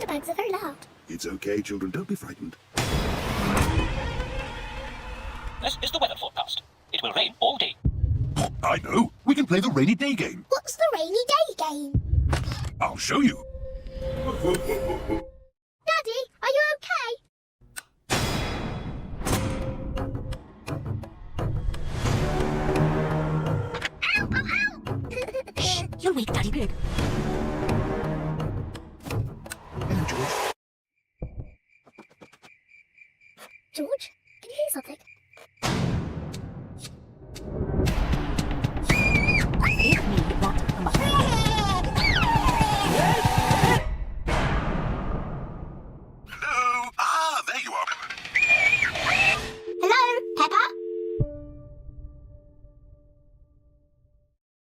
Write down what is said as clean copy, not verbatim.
bugs are very loud. It's okay, children. Don't be frightened. This is the weather forecast. It will rain all day. I know. We can play the rainy day game. What's the rainy day game? I'll show you. Daddy, are you okay? Ow, ow, ow! You'll wake Daddy Pig.